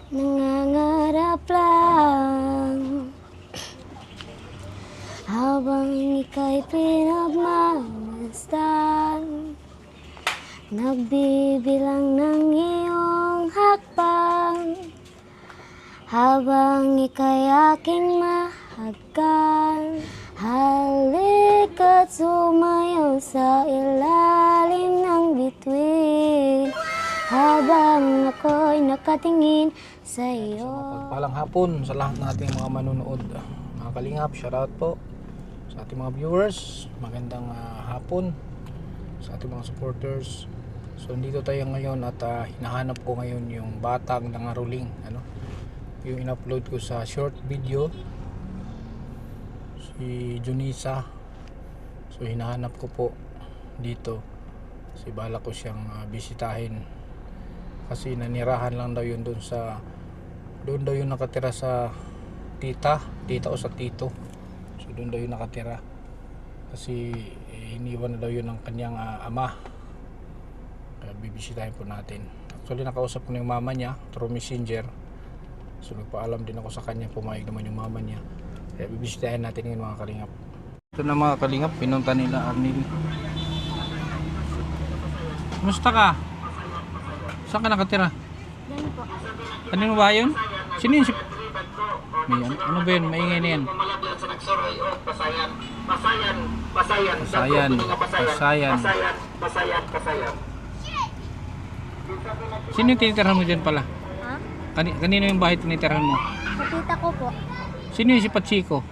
Nangangarap lang habang ika'y pinagmamasdan, nagbibilang ng iyong hakbang habang ika'y aking mahagkan. Halika't sumayaw sa ilalim ng bituin habang ako'y nakatingin sa iyo. Mapagpalang hapon sa lahat nating mga manunood. Mga kalingap, shoutout po sa ating mga viewers. Magandang hapon sa ating mga supporters. So nandito tayo ngayon at hinahanap ko ngayon yung batang nangaruling, yung in-upload ko sa short video, si Junisa. So hinahanap ko po dito. Si bala ko siyang bisitahin kasi nanirahan lang daw yun doon daw yun nakatira sa tita o sa tito. So doon daw yun nakatira kasi iniwan na daw yun ng kanyang ama. Kaya bibisitahin po natin. Actually nakausap ko na yung mama niya through messenger. So nagpaalam din ako sa kanya, pumayag naman yung mama niya. Kaya bibisitahin natin yung mga kalingap. Ito na mga kalingap, pinunta nila Arnil. Kumusta ka? Saan ka nakatira? Yan po. Kanino ba yun? Sino yun? May, ano ba yun? Maingay na yan. Pasayan. Sino yung tinitirhan mo dyan pala? Ha? Kanino yung bahay tinitirhan mo? Kapita ko po. Sino yung si Pachiko?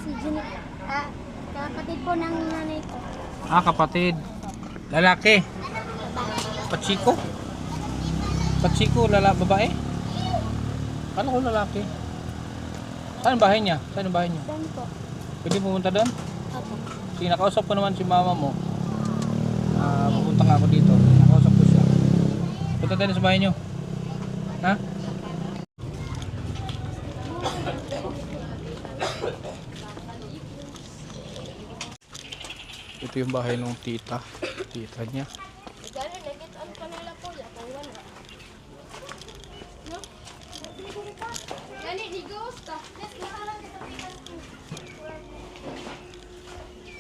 Si Jenny. Kapatid po ng nanay ko. Kapatid. Lalaki. Pachiko? Pachiko, babae? Paano ko lalaki? Saan ang bahay niya? Saan ang bahay niya? Dan po. Pwede pumunta doon? Opo. Sige, nakausap ko naman si mama mo. Pupunta nga ako dito. Nakausap ko siya. Punta tayo sa bahay niyo. Ha? Ito yung bahay ng tita niya.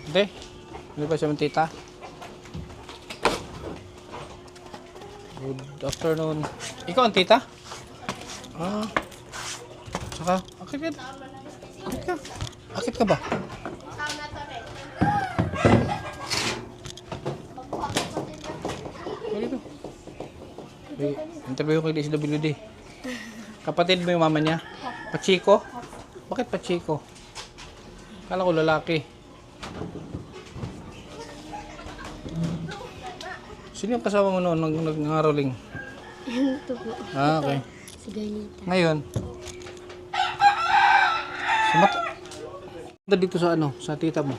Hindi. Hindi ba siya ng tita? Good afternoon. Ikaw ang tita? Saka, akit ka. Akit ka ba? Dito. Interview ko kay DSWD. Kapatid mo yung mama niya? Pachiko? Bakit Pachiko? Kala ko lalaki. Sino yung kasama mo noon nag-enrolling? Ito po. Okay. Si Ganita. Ngayon, dito sa sa tita mo?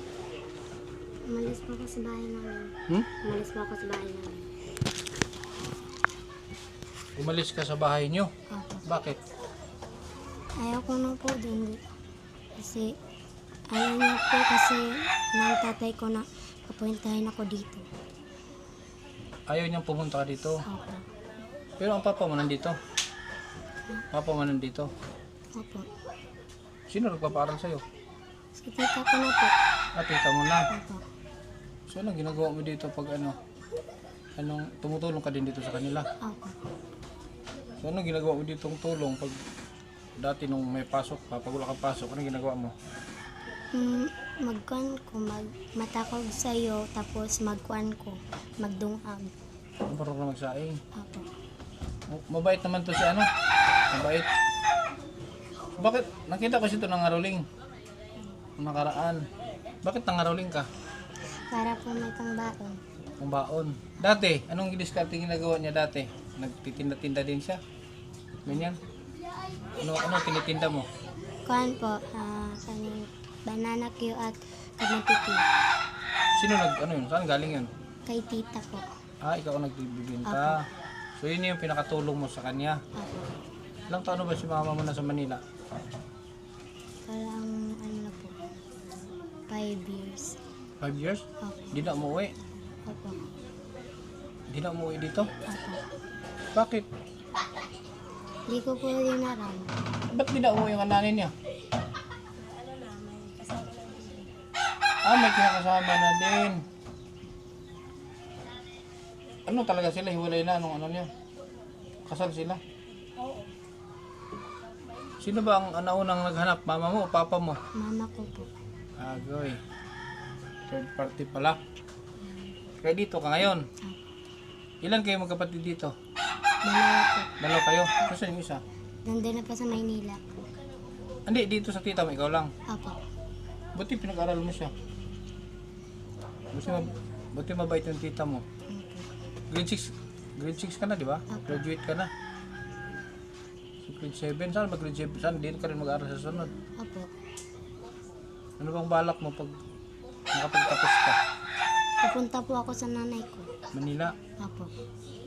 Umalis po ako sa bahay namin. Umalis po ako sa bahay namin. Umalis ka sa bahay niyo? Opo. Bakit? Ayaw ko na po dun. Kasi ayaw niya po kasi ng tatay ko na kapuntahin ako dito. Ayaw niyang pumunta ka dito. Opo. Pero ang papa mo nandito. Papa mo nandito. Opo. Sino nagpapaaral sa'yo? Si tita ko na po. Tita mo na. Opo. So anong ginagawa mo dito pag anong tumutulong ka din dito sa kanila? Opo. So anong ginagawa mo dito tulong pag dati nung may pasok pa, pag wala kang pasok, anong ginagawa mo? Magkuan ko, matakog sa'yo, tapos magkuan ko, magdungag. Marunong ka magsaing. Opo. Mabait naman to si Mabait. Bakit? Nakita ko siya ito nangaruling. Nakaraan. Bakit nangaruling ka? Para po may pangbaon. Ang baon. Dati, anong diskarte ginagawa niya dati? Nagtitinda-tinda din siya? Ganyan? Ano tinitinda mo? Kuan po, kaning banana Q at kamatiti. Sino yun? Saan galing yun? Kay tita po. Ikaw ang nagbibinta. So yun yung pinakatulong mo sa kanya. Opo. Ilang taon na ba si mama mo na sa Manila? Parang na po, 5 years. 5 years? Opo. Hindi na umuwi? Opo. Hindi na umuwi dito? Opo. Bakit? Hindi ko po din alam. Ba't di na umuwi yung nanay niya? Ano na, may kasama ng bibi. May kinakasama na din. Ano talaga sila? Hiwalay na anong ano niya? Kasal sila? Oo. Sino ba ang naunang naghanap? Mama mo o papa mo? Mama ko po. Agoy. Third party pala. Kaya dito ka ngayon. Ilan kayo magkapatid dito? Dalawa po. Dalawa kayo? Kasi yung isa? Nandun na po sa Maynila. Hindi, dito sa tita mo, ikaw lang. Apo. Buti pinag-aral mo siya. Buti mabait yung tita mo. Grade 6 ka na, di ba? Graduate ka na. So, grade 7, saan ba grade 7? Saan din ka rin mag-aaral sa sunod? Apo. Ano bang balak mo pag nakapagtapos ka? Pupunta po ako sa nanay ko. Manila? Apo.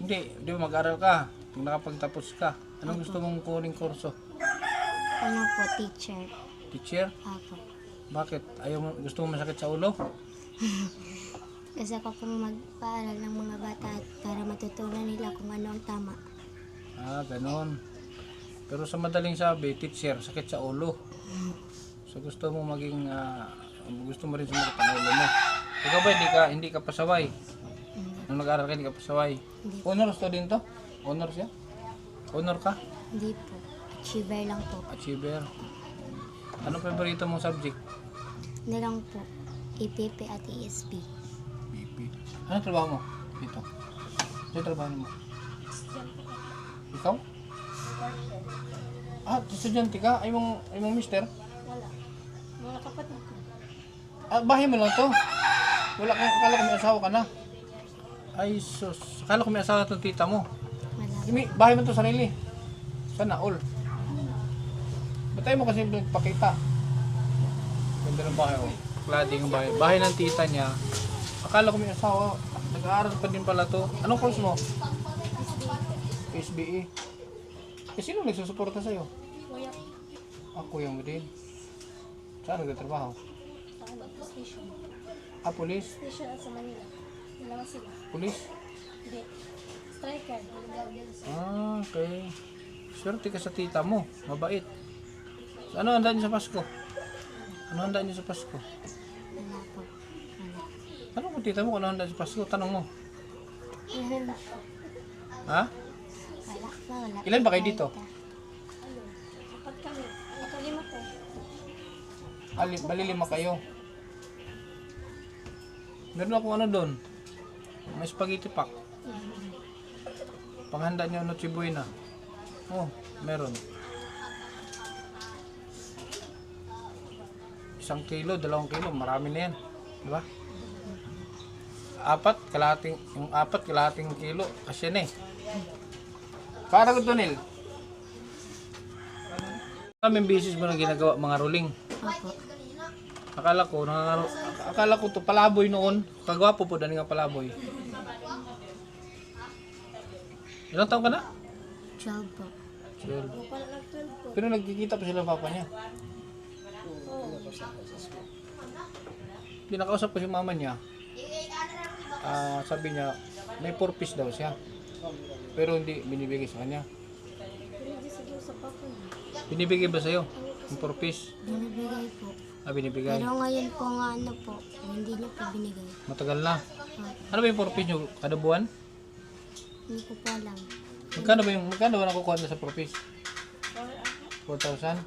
Hindi, di ba mag-aaral ka? Pag nakapagtapos ka, anong gusto mong kuning kurso? Ano po, teacher. Teacher? Apo. Bakit? Gusto mo masakit sa ulo? Kasi ako pong magpaaral ng mga bata at para matutunan nila kung ano ang tama. Ganon. Pero sa madaling sabi, teacher, sakit sa ulo. So gusto mo maging, gusto mo rin sumakit ang ulo mo. Ikaw ba, hindi ka pasaway? Nung nag-aaral ka, hindi ka pasaway? Hindi. Honor student to? Honor siya? Honor ka? Hindi po. Achiever lang po. Achiever. Anong favorito mong subject? Hindi lang po. EPP at ESP. BP. Ano trabaho mo dito? Ano trabaho mo? Ikaw? Estudyante ka? Ay mong mister? Wala. Mga kapatid ko. Bahay mo lang to? Wala kang, akala ko may asawa ka na. Ay sus, akala ko may asawa itong tita mo. Wala. Bahay mo to sarili. Sana all. Ba't tayo mo kasi pakita? Ganda ng bahay oh. Cladding ang bahay. Bahay ng tita niya. Akala ko may asawa. Nag-aaral pa din pala to. Anong course mo? SBE. Sino nagsusuporta sa'yo? Kuya, Kuya mo din. Saan nagtatrabaho? sa ano, station. Police? Station at sa Manila. Dalawa sila. Police? Hindi. Striker. Okay. Swerte ka sa tita mo. Mabait. So, ano handa niyo sa Pasko? Ano handa niyo sa Pasko? Wala po. Wala. Tanong mo tita mo kung ano handa sa Pasko. Tanong mo. Wala Ha? pa. Wala. Ilan ba kayo dito? Ano? Apat kami. Ang kalima ko. Bali 5 kayo. Meron akong ano doon. May spaghetti pack. Panghanda niyo Noche Buena. Oh, meron. 1 kilo, 2 kilo, marami na yan. Di ba? Yung 4 kalahating kilo, kasi na eh. Para ko Tonil. Kaming bisis mo na ginagawa mga rolling. Apo. Akala ko to palaboy noon. Kagwapo po dani nga palaboy. Ilang taon ka na? 12 po. 12. Pala nag-12 ko. Pero nagkikita pa sila ng papa niya. Pinakausap ko si mama niya. Sabi niya, may 4 piece daw siya. Pero hindi binibigay sa kanya. Pero hindi siguro sa papa niya. Binibigay ba sa'yo? Yung 4 piece? Binibigay po. Binibigay. Pero ngayon po nga ano po, hindi niyo po binigay. Matagal na. Apo. Ano ba yung 4 piece nyo? Kada buwan? Hindi ko pa alam. Magkano ba nakukuha na sa 4 piece? 4,000?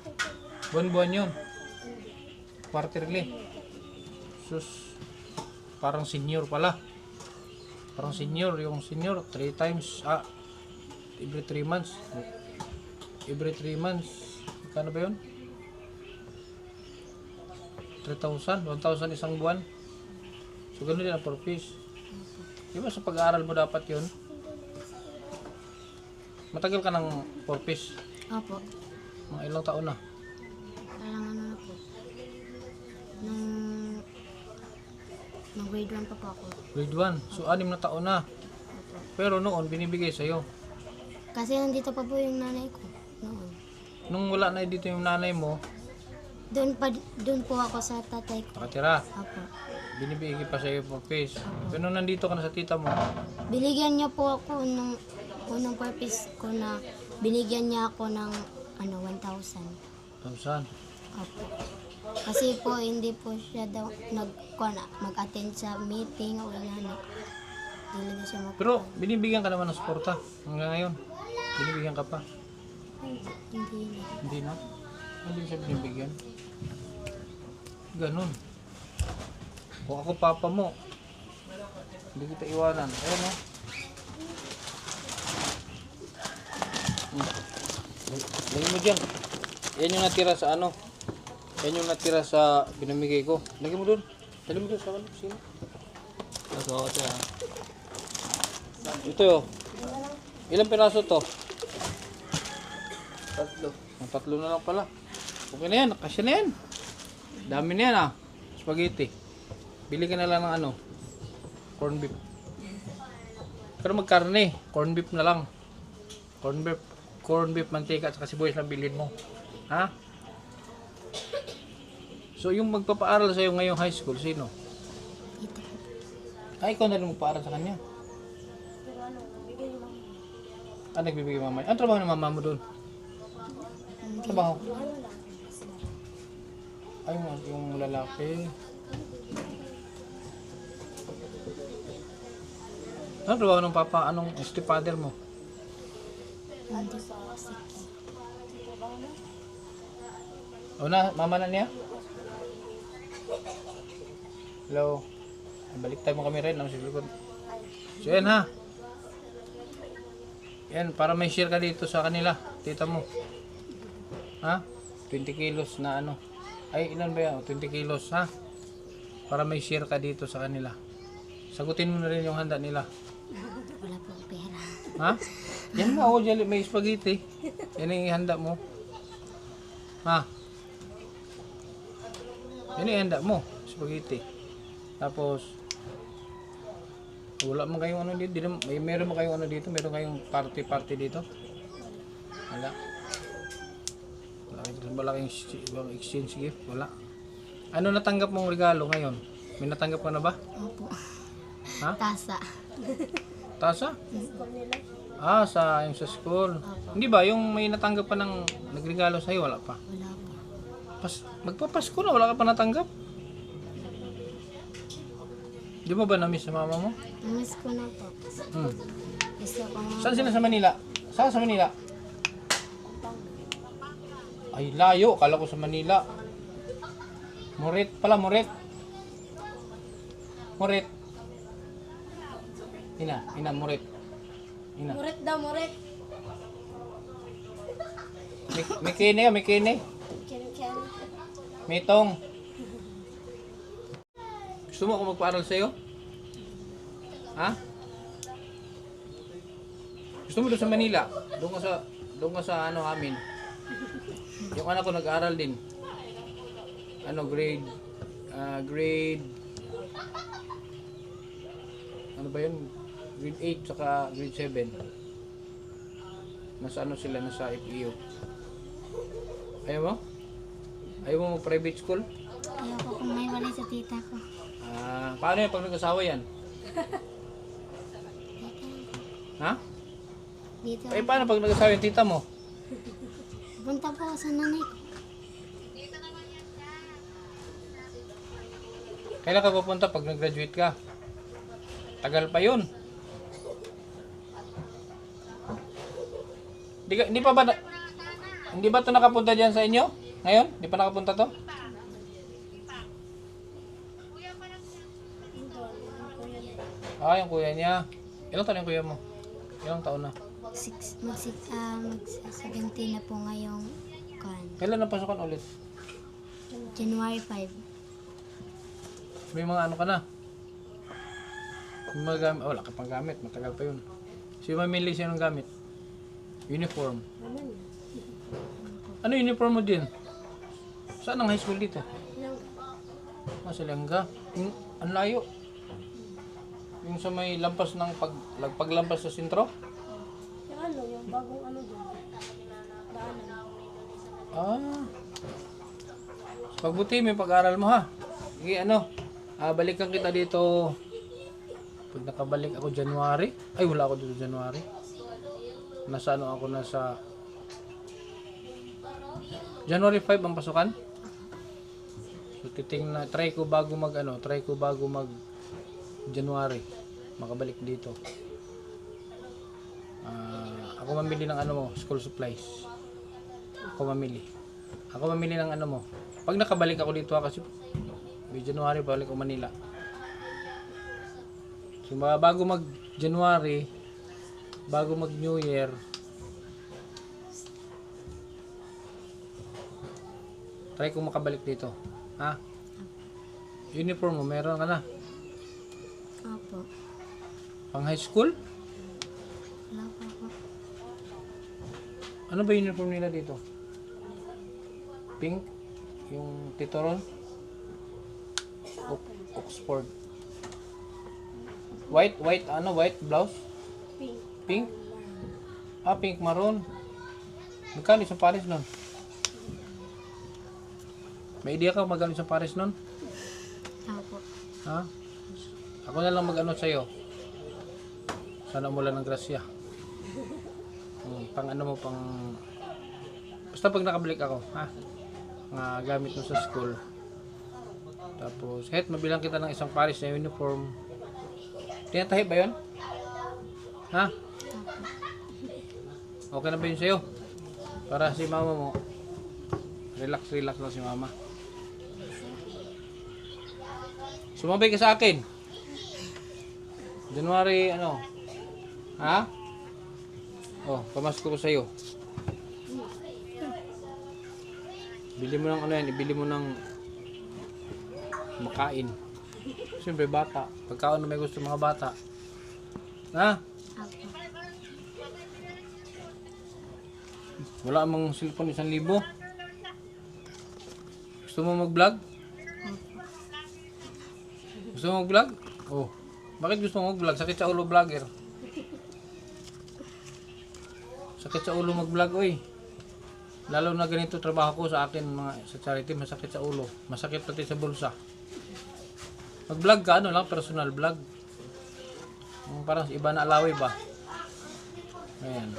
Buwan-buwan yun. Quarterly. Sus. Parang senior pala. Parang senior. Yung senior, 3 times. Every 3 months. Every 3 months. Magkano ba yun? 3,000? 1,000 isang buwan. So, gano'n din ang 4 piece. Di ba sa pag-aaral mo dapat yun? Matagal ka ng 4 piece. Opo. Mga ilang taon na. Parang ano na po. Nung grade 1 pa po ako. Grade 1. So, 6 na taon na. Opo. Pero noon, binibigay sa'yo. Kasi nandito pa po yung nanay ko. Noon. Nung wala na dito yung nanay mo, Doon po ako sa tatay ko. nakatira. Opo. Binibigay pa sa'yo 4 piece. Pero nung nandito ka na sa tita mo, Binigyan niya po ako ng unang purpose ko na binigyan niya ako ng 1,000. Saan? Opo. Kasi po hindi po siya daw mag-attend sa meeting o wala na. Hindi na siya Pero binibigyan ka naman ng suporta hanggang ngayon. Binibigyan ka pa. Hindi na. Hindi na. Hindi siya binibigyan. Ganun. Kung ako papa mo, hindi kita iwanan. Ayan o. Lagyan mo dyan. Yan yung natira sa ano. Yan yung natira sa binamigay ko. Lagyan mo dun. Lagyan mo dun sa ano. Sino? Ito yun. Ilang piraso to? 3. Ang 3 na lang pala. Okay na yan. Kasya na yan. Dami na yan ah. Spaghetti. Bili ka na lang ng ano. Corn beef. Pero magkarne. Corn beef na lang. Corn beef, mantika at saka sibuyas na bilhin mo. Ha? So yung magpapaaral sa'yo ngayong high school, sino? Dito po. Ay, ikaw na rin magpaaral sa kanya. Pero ano, bigay mo lang. Nagbibigay mama. Ano trabaho ng mama mo doon? Trabaho? Ano lang. Ay, yung lalaki. Ano trabaho ng papa? Anong stepfather mo? Hindi po. O na, mama na niya? Hello? Balik tayo mo kami rin. Ang silikod. So yan ha. Yan, para may share ka dito sa kanila. Tita mo. Ha? 20 kilos na ano. Ay, ilan ba yan? 20 kilos ha? Para may share ka dito sa kanila. Sagutin mo na rin yung handa nila. Wala pong pera. Ha? Yan nga, oh, dyan, may spaghetti. Yan ang ihanda mo. Ha? Yan ang ihanda mo. Spaghetti. Tapos, wala man kayong ano dito. Meron mo kayong ano dito? Meron kayong party dito? Wala. Malaking exchange gift. Wala. Ano natanggap mong regalo ngayon? May natanggap ka na ba? Opo. Ha? Tasa. Tasa? School nila. Ah, yung sa school. Hindi ba? Yung may natanggap pa ng nagregalo sa'yo, wala pa? Wala pa. Magpapasko na, wala ka pa natanggap? Di mo ba na-miss sa mama mo? Namiss ko na po. Gusto ko nga. Saan sila sa Manila? Saan sa Manila? Ay, layo. Kala ko sa Manila. Moret pala, Moret. Moret. Ina, Moret. Ina. Muret daw, muret. May kene, may kene. Ken. Mitong. Gusto mo ako magpaaral sa'yo? Ha? Gusto mo doon sa Manila? Doon ka sa ano amin. Yung anak ko nag-aaral din. Ano grade ano ba yun? Grade 8 saka grade 7. Nasa ano sila, nasa FEU. Ayaw mo? Ayaw mo private school? Ayoko kung may wala sa tita ko. Paano yan pag nag-asawa yan? Ha? Dito. Eh paano pag nag-asawa yung tita mo? Punta po ako sa nanay ko. Kailan ka pupunta pag nag-graduate ka? Tagal pa yun. Hindi ba ito nakapunta dyan sa inyo? Ngayon? Hindi pa nakapunta to? Yung kuya niya. Ilang taon yung kuya mo? Ilang taon na? Mag-17 na po ngayong Kailan napasukan ulit? January 5. May mga ano ka na? May mga gamit. Wala ka pang gamit. Matagal pa yun. Si mamili siya ng gamit. Uniform. Ano uniform mo din? Saan ang high school dito? Sa Lengga. Ang layo. Yung sa may lampas ng paglampas sa sentro? Yung ano, yung bagong ano doon. Daanan. Pagbuti may pag-aral mo ha. Sige balikan kita dito. Pag nakabalik ako January. Ay wala ako dito January. nasa ano ako, nasa January 5 ang pasukan. So try ko bago mag January makabalik dito. Ako mamili ng ano mo, school supplies. Ako mamili ng ano mo. Pag nakabalik ako dito kasi may January balik ako Manila. So bago mag January, bago mag New Year, try ko makabalik dito. Ha? Uniform mo, meron ka na? Opo. Pang high school? Wala pa ako. Ano ba uniform nila dito? Pink? Yung titoron? Oxford. White blouse? Pink. Pink? Pink maroon. Magkano isang pares nun? May idea ka magkano isang pares nun? Opo. Ha? Ako na lang mag-ano sa'yo. Sana umulan ng grasya. Pang ano mo, basta pag nakabalik ako, ha? Nga gamit mo sa school. Tapos, kahit mabilang kita ng isang pares na uniform. Tinatahi ba yun? Ha? Okay na ba yun sa'yo? Para si mama mo, relax lang si mama. Sumabay ka sa akin. January, ano? Ha? Oh, pamasko ko sa'yo. Bili mo ng ano yan, ibili mo ng makain. Siyempre bata. Pagkaon na may gusto mga bata. Ha? Opo. Wala amang cellphone 1,000. Gusto mo mag-vlog? Gusto mo mag-vlog? Oh. Bakit gusto mo mag-vlog? Sakit sa ulo vlogger. Sakit sa ulo mag-vlog, oy. Lalo na ganito trabaho ko sa akin, sa charity, masakit sa ulo. Masakit pati sa bulsa. Mag-vlog ka, ano lang, personal vlog. Parang si Iba na Alawi ba? Ayan.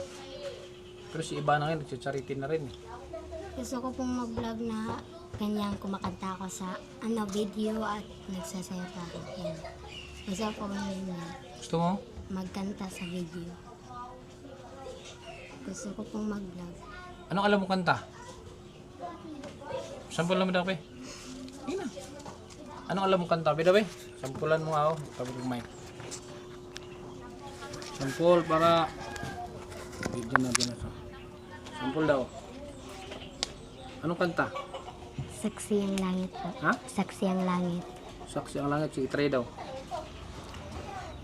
Pero si Iba na ngayon, nagsa-charity na rin. Gusto ko pong mag-vlog na kanyang kumakanta ako sa video at nagsasayaw pa ako. Yan. Gusto ko yun Gusto mo? magkanta sa video. Gusto ko pong mag-vlog. Anong alam mo kanta? Sample naman daw, pe. Sige na. Anong alam mo kanta? Bida, pe. Sampulan mo ako. Tabi ko mic. Sample para... Video na din ito. Sample daw. Anong kanta? Saksi ang langit po. Ha? Saksi ang langit. Saksi ang langit. Sige, try daw.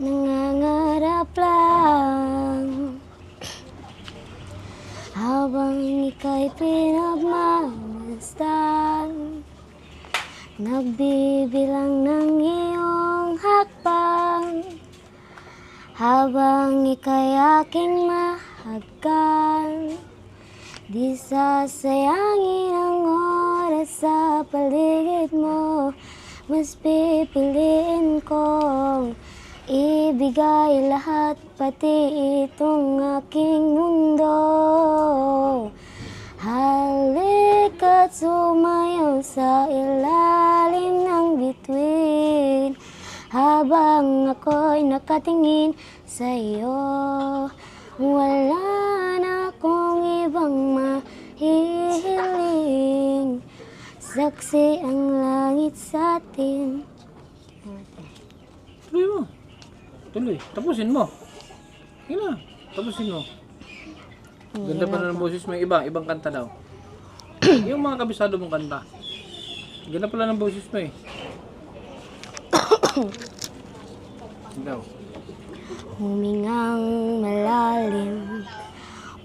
Nangangarap lang habang ika'y pinagmamasdan, nagbibilang ng iyong hakbang habang ika'y aking mahagkan. Di sasayangin ang oras sa paligid mo, mas pipiliin kong ibigay lahat, pati itong aking mundo. Halika't sumayaw sa ilalim ng bituin, habang ako'y nakatingin sa iyo. Wala na akong ibang mahihiling, saksi ang langit sa atin. Tuloy mo. Tuloy. Tapusin mo. Sige na. Tapusin mo. Ganda pa na ng boses mo. Ibang kanta daw. Yung mga kabisado mong kanta. Ganda pala ng boses mo eh. Daw. Humingang malalim,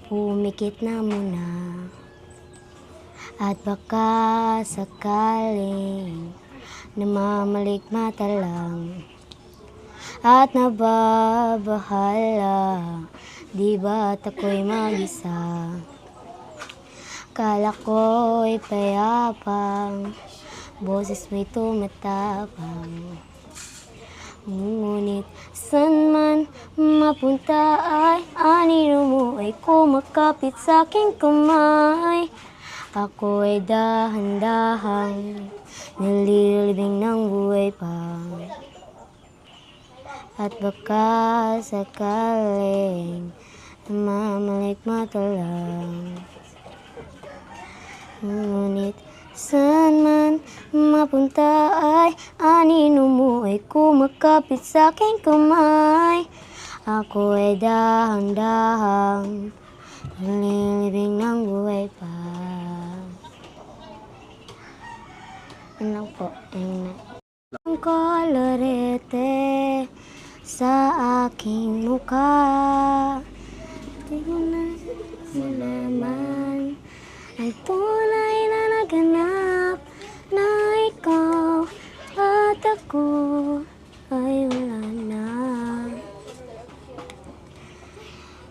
pumikit na muna, at baka sakaling namamalikmata lang at nababahala, di ba't ako'y mag-isa? Kala ko'y payapang, boses mo'y tumatapang, Ngunit san man mapunta ay anino mo ay kumakapit sa aking kamay. Ako ay dahan-dahang nililibing ng buhay pa. At baka sakaling mamalik mata lang. Ngunit saan man mapunta ay anino mo ay kumakapit sa aking kamay. Ako ay dahan-dahang nililibing ng buhay pa. Yun lang po. Ang kolorete sa aking mukha, di ko na naman ang tunay na naganap na ikaw at ako ay wala na.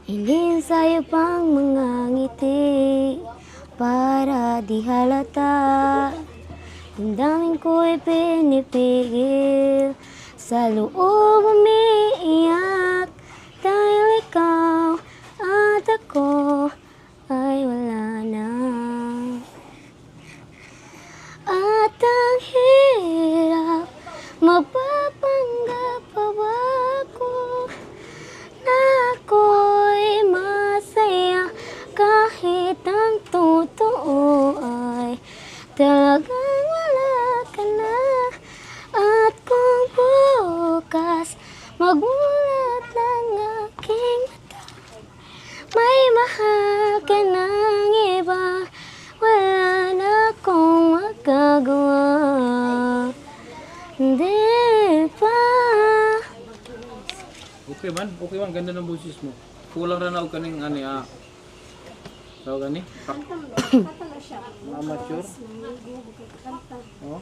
Hindi sa'yo pang mga ngiti para di halata. Ang daming ko'y pinipigil, sa loob umiiyak, dahil ikaw at ako ay wala na. At ang hirap, magpapanggap pa ba ako na ako'y masaya kahit ang totoo ay talagang wala ka na. At kung bukas magmulat ng aking mata, may mahal ka ng iba, wala na akong magagawa. Hindi pa. Okay man, ganda ng boses mo. Kulang ra na og kaning ani tawag gani? Amateur. Oh.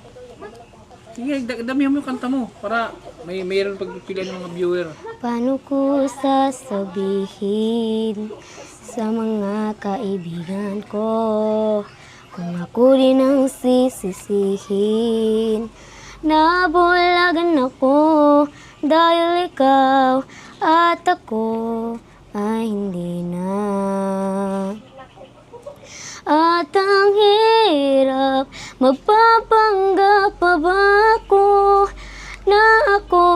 Sige, dami mo yung kanta mo para mayroon pagpipilian ng mga viewer. Paano ko sasabihin sa mga kaibigan ko kung ako rin ang sisisihin? Nabulagan ako dahil ikaw at ako ay hindi na. At ang hirap, magpapanggap pa ba ako na ako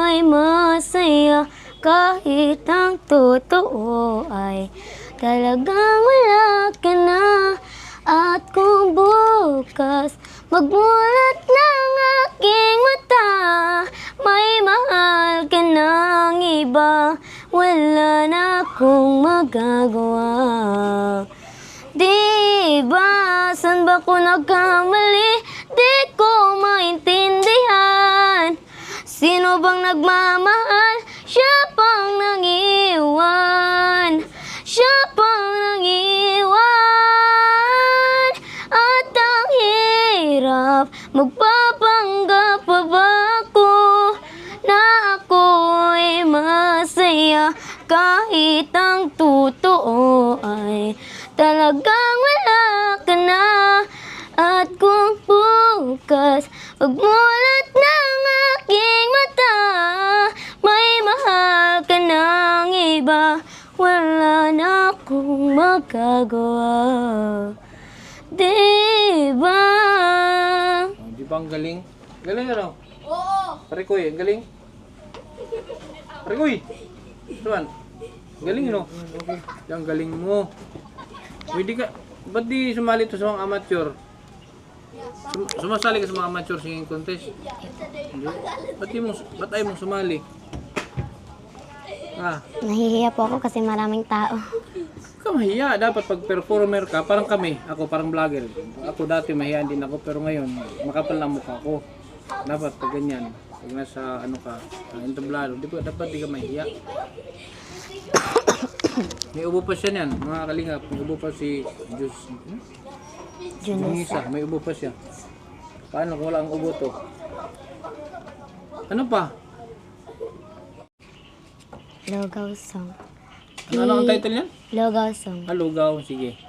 ay masaya kahit ang totoo ay talagang wala ka na. At kung bukas magmulat ng aking mata, may mahal ka ng iba, wala na akong magagawa. Diba, saan ba ko nagkamali? Di ko maintindihan. Sino bang nagmamahal? Siya pang nangiwan. Siya pang nangiwan. At ang hirap, magpapanggap pa ba ako na ako'y masaya kahit ang totoo ay talagang wala ka na. At kung bukas pagmulat ng aking mata, may mahal ka ng iba, wala na akong magagawa. Diba? Di ba ang galing? Galing ano? Oo! Parikoy, ang galing? Parikoy! Tuan, galing no? Okay. Ang galing mo. Pwede ka, ba't di sumali to sa mga amateur? Sumasali ka sa mga amateur singing contest? Hindi. Ba't ayaw mong sumali? Nahihiya po ako kasi maraming tao. Ka mahiya. Dapat pag performer ka, parang kami, ako parang vlogger. Ako dati mahiya din ako, pero ngayon, makapal na mukha ko. Dapat pag ganyan, pag nasa ano ka, entablado, dapat di ka mahiya. May ubo pa siya niyan, mga kalingap. May ubo pa si Junisa. May ubo pa siya. Paano kung wala ang ubo to? Ano pa? Logaw song. Ano ang title niyan? Logaw song. Lugaw, sige.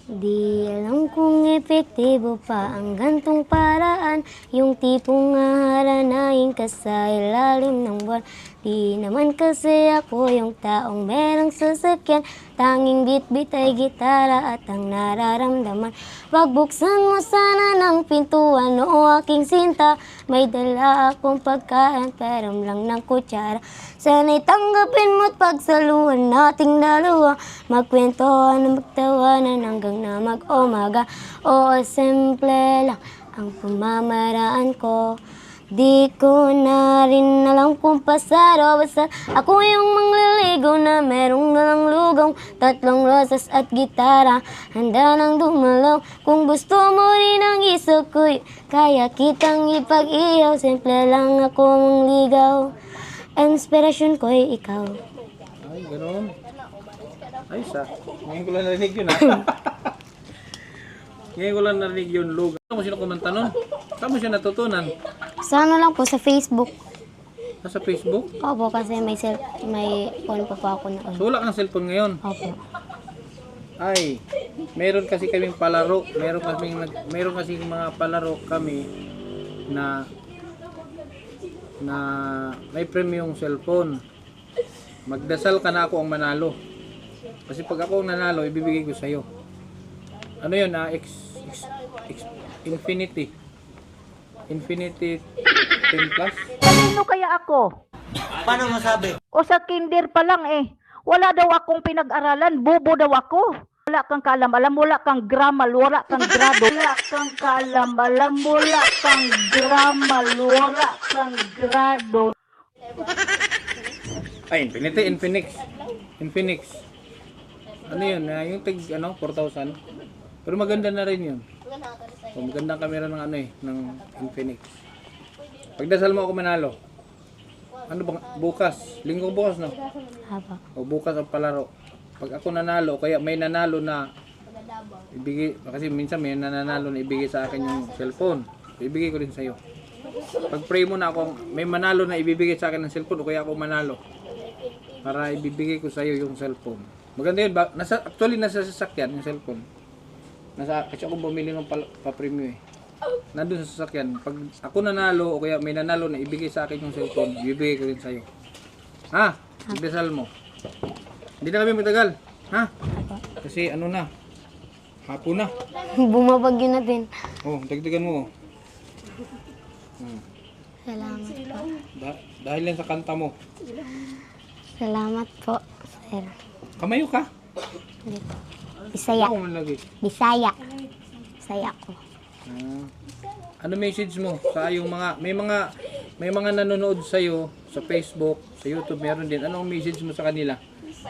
Di alam kung epektibo pa ang gantong paraan, yung tipong haharanahin ka sa ilalim ng buwan. Di naman kasi ako yung taong merong sasakyan, tanging bit-bit ay gitara at ang nararamdaman. Pagbuksan mo sana ng pintuan o aking sinta, may dala akong pagkain pero lang ng kutsara. Sana'y tanggapin mo't pagsaluhan nating dalawa, magkwentuhan at magtawanan hanggang na mag-umaga. Oo, simple lang ang pamamaraan ko. Di ko na rin alam kung pasaro, basta ako yung mangliligaw na merong nalang lugaw, 3 rosas at gitara, handa nang dumalaw. Kung gusto mo rin ang isa ko'y kaya kitang ipag-iyaw. Simple lang ako mangligaw, inspirasyon ko'y ikaw. Ay, ganoon. Ay, ngayon ko lang narinig yun, ha? Ngayon ko lang narinig yun, lugaw. Saan mo sino kumanta nun? Saan mo siya natutunan? Sa ano lang po, sa Facebook. Sa Facebook? Opo, kasi may phone po ako na. So, wala kang cellphone ngayon? Opo. Ay, meron kasi kaming palaro. Meron kasi mga palaro kami na may premium cellphone. Magdasal ka na ako ang manalo. Kasi pag ako ang nanalo, ibibigay ko sa'yo. Ano yun? Infinity 10 plus? Kanino kaya ako? Paano masabi? O sa kinder pa lang eh. Wala daw akong pinag-aralan, bobo daw ako. Wala kang kaalam-alam, wala kang gramal, wala kang grado. Wala kang kaalam-alam, wala kang gramal, wala kang grado. Ay, Infinix. Ano yun? Yung tig, 4,000. Pero maganda na rin yun. Magandang kamera ng ng Infinix. Pagdasal mo ako manalo. Ano bang bukas? Linggo bukas, no? Haba. O bukas ang palaro. Pag ako nanalo, kaya may nanalo na ibigay, kasi minsan may nanalo na ibigay sa akin yung cellphone. Ibigay ko rin sa iyo. Pag pray mo na ako, may manalo na ibibigay sa akin ng cellphone o kaya ako manalo. Para ibibigay ko sa iyo yung cellphone. Maganda yun. Actually, nasa sasakyan yung cellphone. Kasi ako bumili ng pa-premium eh. Nandun sa sasakyan. Pag ako nanalo o kaya may nanalo na ibigay sa akin yung cellphone, ibibigay ko rin sa'yo. Ha? Pagdasal mo. Hindi na kami magtagal. Ha? Kasi ano na. Hapon na. Bumabagyo na din. Oh, dagdagan mo. Salamat po. Dahil yan sa kanta mo. Salamat po, sir. Kamayo ka. Dito. Bisaya. Ako man lagi. Bisaya. Bisaya ko. Ano message mo sa yung may mga nanonood sa iyo sa Facebook, sa YouTube, meron din. Anong message mo sa kanila?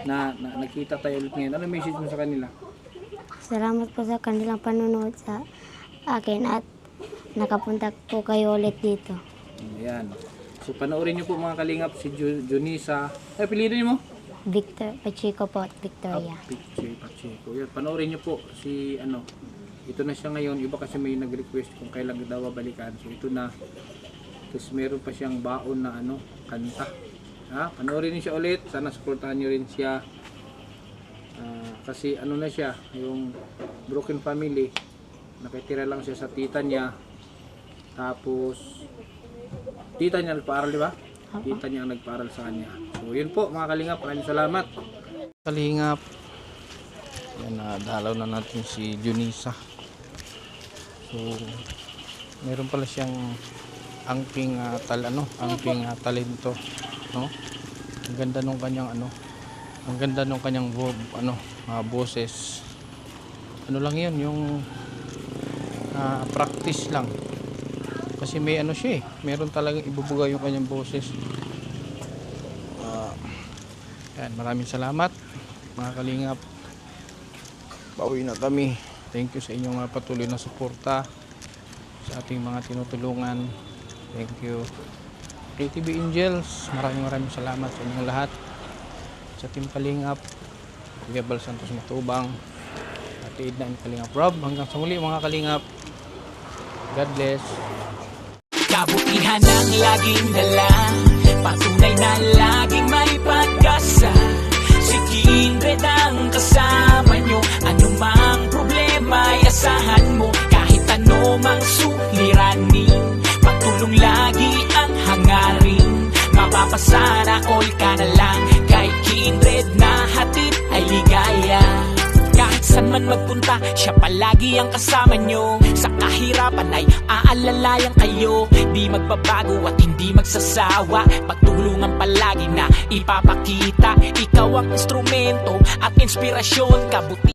Na nakita tayo ulit ngayon. Anong message mo sa kanila? Salamat po sa kanilang panonood sa akin at nakapunta po kayo ulit dito. Ayan. So panoorin niyo po mga kalingap si Junisa. Ay, piliin niyo mo? Victor Pacheco po at Victoria. Pacheco. Yan, panoorin niyo po si ito na siya ngayon. Iba kasi may nag-request kung kailan daw balikan. So ito na. Tapos meron pa siyang baon na kanta. Ha? Panoorin niyo siya ulit. Sana supportahan niyo rin siya. Kasi na siya, yung broken family. Nakitira lang siya sa tita niya. Tapos tita niya nagpaaral, di ba? Tita niya ang nagpaaral sa kanya. So yun po mga kalingap. Maraming salamat. Kalingap. Yan, dalaw na natin si Junisa. So meron pala siyang angking talento, no? Ang ganda nung kanyang boses. Ano lang 'yun, yung practice lang. Kasi may siya meron talagang ibubuga yung kanyang boses. Yan, maraming salamat mga kalingap. Pauwi na kami. Thank you sa inyong patuloy na suporta sa ating mga tinutulungan. Thank you. KTV Angels, maraming salamat sa inyong lahat. Sa Team Kalingap, Kuya Bal Santos Matubang, Ate Edna and Kalingap Rob. Hanggang sa muli mga Kalingap. God bless. Kabutihan ang laging dala, patunay na laging may pag-asa. Si Kindred ang kasama nyo, anumang problema. asahan mo kahit ano mang suliranin. Pagtulong lagi ang hangarin, mapapasana all ka na lang. Kay kindred na hatid ay ligaya. Kahit saan man magpunta, siya palagi ang kasama nyo. Sa kahirapan ay aalalayan kayo. Di magbabago at hindi magsasawa. Pagtulungan palagi na ipapakita. Ikaw ang instrumento at inspirasyon, kabuti